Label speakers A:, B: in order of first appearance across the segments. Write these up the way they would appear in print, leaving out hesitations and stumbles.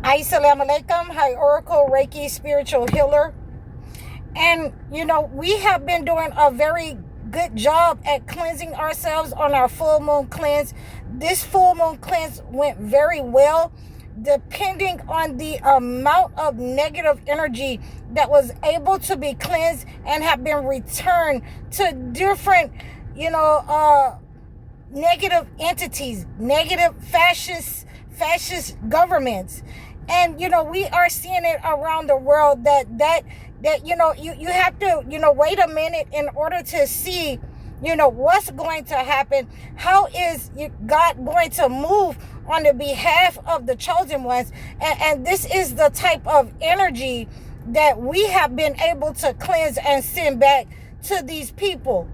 A: Assalamu alaikum. Hi, Oracle Reiki spiritual healer. And, we have been doing a very good job at cleansing ourselves on our full moon cleanse. This full moon cleanse went very well, depending on the amount of negative energy that was able to be cleansed and have been returned to different, negative entities, negative fascist governments. And we are seeing it around the world that you have to wait a minute in order to see what's going to happen. How is God going to move on the behalf of the chosen ones? And this is the type of energy that we have been able to cleanse and send back to these people.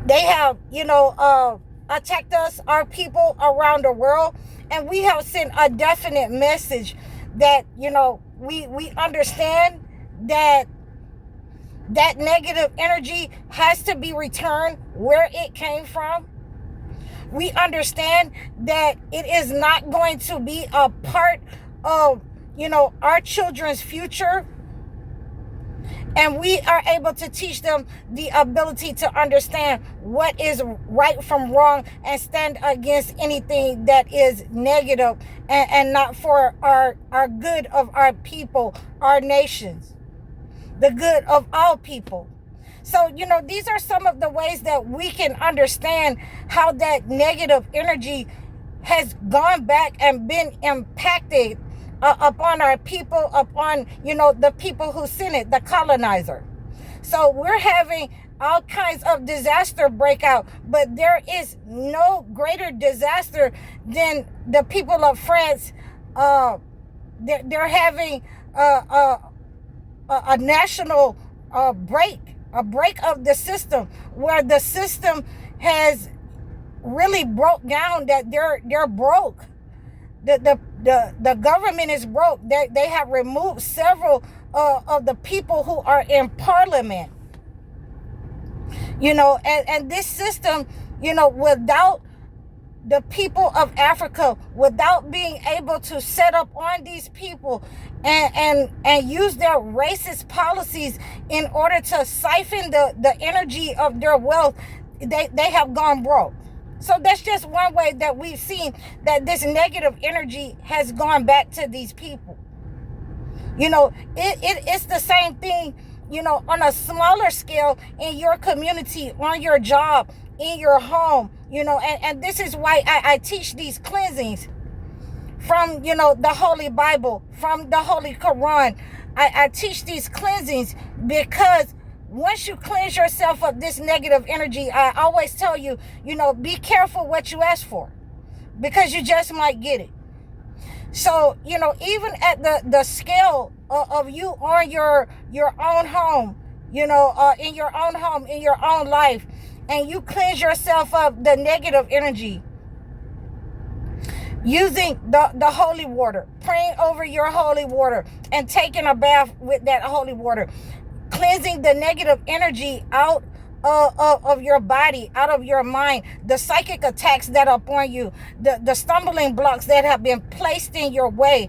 A: They have attacked us, our people around the world, and we have sent a definite message that we understand that negative energy has to be returned where it came from. We understand that it is not going to be a part of our children's future. And we are able to teach them the ability to understand what is right from wrong and stand against anything that is negative and not for our good of our people, our nations, the good of all people. So, these are some of the ways that we can understand how that negative energy has gone back and been impacted upon our people, upon, the people who sent it, the colonizer. So we're having all kinds of disaster breakout, but there is no greater disaster than the people of France. They're having a national break of the system, where the system has really broke down, that they're broke. The government is broke. They have removed several of the people who are in parliament. And this system, without the people of Africa, without being able to set up on these people and use their racist policies in order to siphon the energy of their wealth, they have gone broke. So that's just one way that we've seen that this negative energy has gone back to these people. It's the same thing, on a smaller scale in your community, on your job, in your home, and this is why I teach these cleansings from, the Holy Bible, from the Holy Quran. I teach these cleansings because once you cleanse yourself of this negative energy, I always tell you, be careful what you ask for, because you just might get it. So, even at the scale of you on your own home, in your own home, in your own life, and you cleanse yourself of the negative energy using the holy water, praying over your holy water and taking a bath with that holy water, cleansing the negative energy out of your body, out of your mind, the psychic attacks that are upon you, the stumbling blocks that have been placed in your way,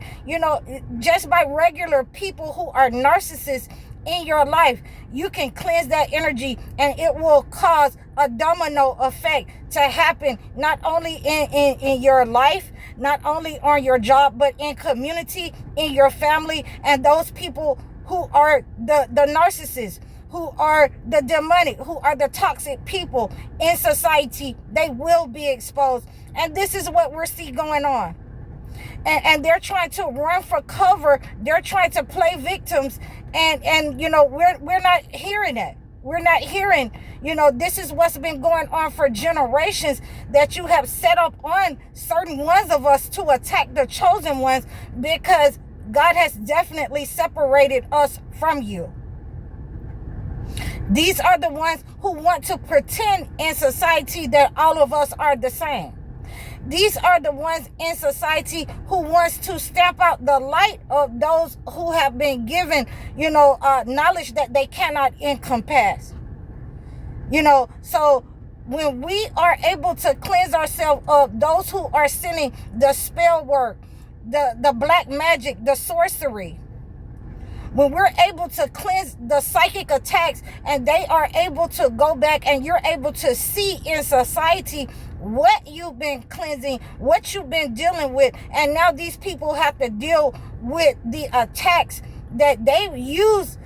A: just by regular people who are narcissists in your life. You can cleanse that energy, and it will cause a domino effect to happen, not only in your life, not only on your job, but in community, in your family, and those people who are the narcissists, who are the demonic, who are the toxic people in society. They will be exposed. And this is what we're seeing going on. And they're trying to run for cover. They're trying to play victims. And we're not hearing that. We're not hearing, this is what's been going on for generations, that you have set up on certain ones of us to attack the chosen ones, because God has definitely separated us from you. These are the ones who want to pretend in society that all of us are the same. These are the ones in society who wants to stamp out the light of those who have been given, knowledge that they cannot encompass. So when we are able to cleanse ourselves of those who are sending the spell work, the black magic, the sorcery, when we're able to cleanse the psychic attacks, and they are able to go back, and you're able to see in society what you've been cleansing, what you've been dealing with, and now these people have to deal with the attacks that they use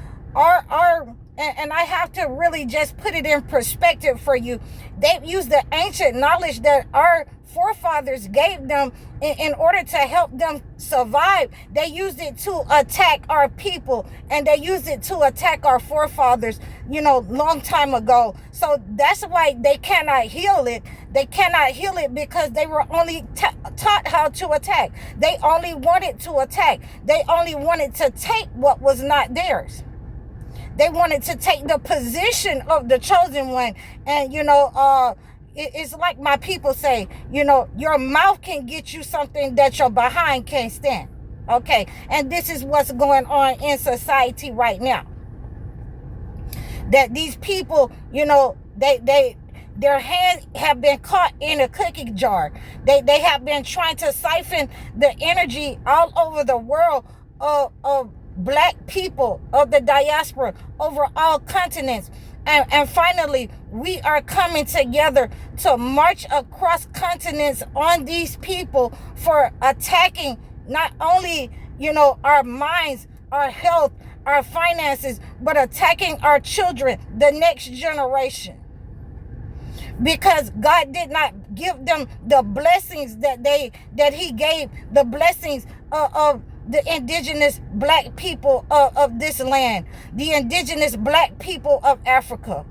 A: and I have to really just put it in perspective for you. They've used the ancient knowledge that our forefathers gave them in order to help them survive. They used it to attack our people, and they used it to attack our forefathers, long time ago. So that's why they cannot heal it. They cannot heal it because they were only taught how to attack. They only wanted to attack. They only wanted to take what was not theirs. They wanted to take the position of the chosen one. And, it's like my people say, your mouth can get you something that your behind can't stand. Okay. And this is what's going on in society right now. That these people, their hands have been caught in a cookie jar. They have been trying to siphon the energy all over the world of black people, of the diaspora, over all continents. And finally, we are coming together to march across continents on these people for attacking not only, our minds, our health, our finances, but attacking our children, the next generation. Because God did not give them the blessings that he gave, the blessings of the indigenous black people of this land, the indigenous black people of Africa.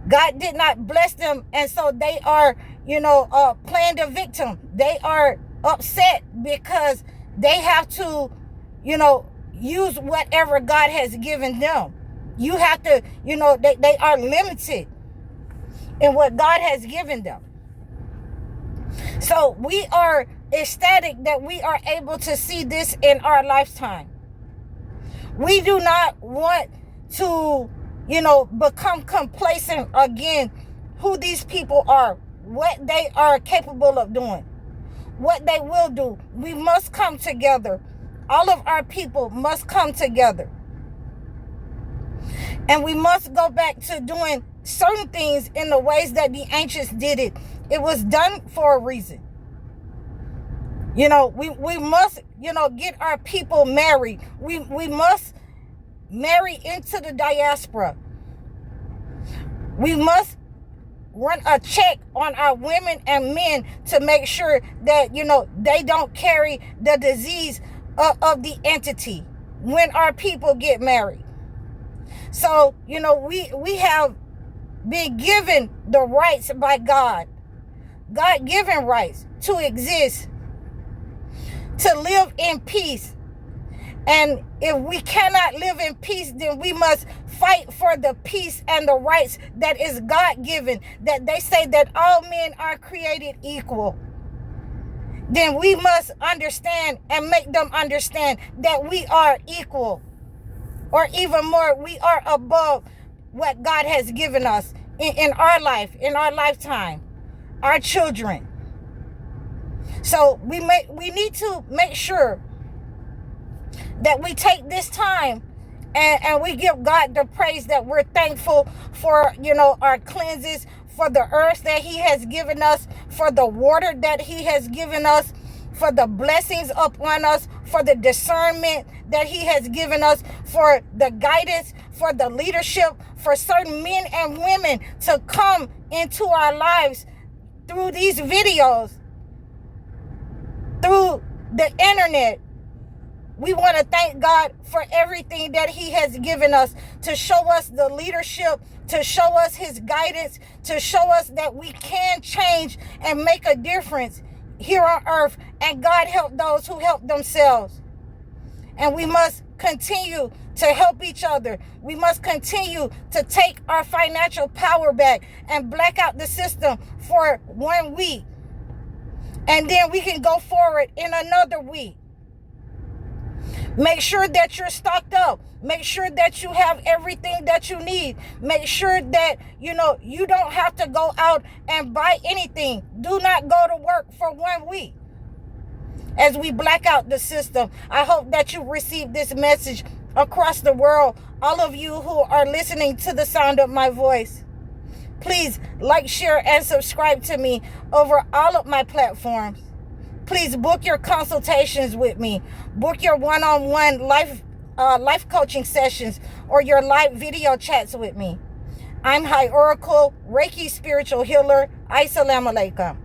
A: God did not bless them, and so they are, playing the victim. They are upset because they have to, use whatever God has given them. You have to, they are limited in what God has given them. So we are ecstatic that we are able to see this in our lifetime. We do not want to, become complacent again who these people are, what they are capable of doing, what they will do. We must come together. All of our people must come together. And we must go back to doing certain things in the ways that the ancients did it. It was done for a reason. We must, get our people married. We must marry into the diaspora. We must run a check on our women and men to make sure that, they don't carry the disease of the entity when our people get married. So, we have been given the rights by God. God-given rights to exist, to live in peace. And if we cannot live in peace, then we must fight for the peace and the rights that is God-given, that they say that all men are created equal. Then we must understand and make them understand that we are equal, or even more, we are above what God has given us in our life, in our lifetime, our children. So we need to make sure that we take this time and we give God the praise, that we're thankful for, our cleanses, for the earth that he has given us, for the water that he has given us, for the blessings upon us, for the discernment that he has given us, for the guidance, for the leadership, for certain men and women to come into our lives through these videos, through the internet. We want to thank God for everything that he has given us, to show us the leadership, to show us his guidance, to show us that we can change and make a difference here on earth. And God help those who help themselves. And we must continue to help each other. We must continue to take our financial power back and black out the system for 1 week. And then we can go forward in another week. Make sure that you're stocked up. Make sure that you have everything that you need. Make sure that, you don't have to go out and buy anything. Do not go to work for 1 week. as we black out the system. I hope that you receive this message across the world. All of you who are listening to the sound of my voice, please like, share, and subscribe to me over all of my platforms. Please book your consultations with me. Book your one-on-one life coaching sessions or your live video chats with me. I'm High Oracle, Reiki spiritual healer. Assalamu alaikum.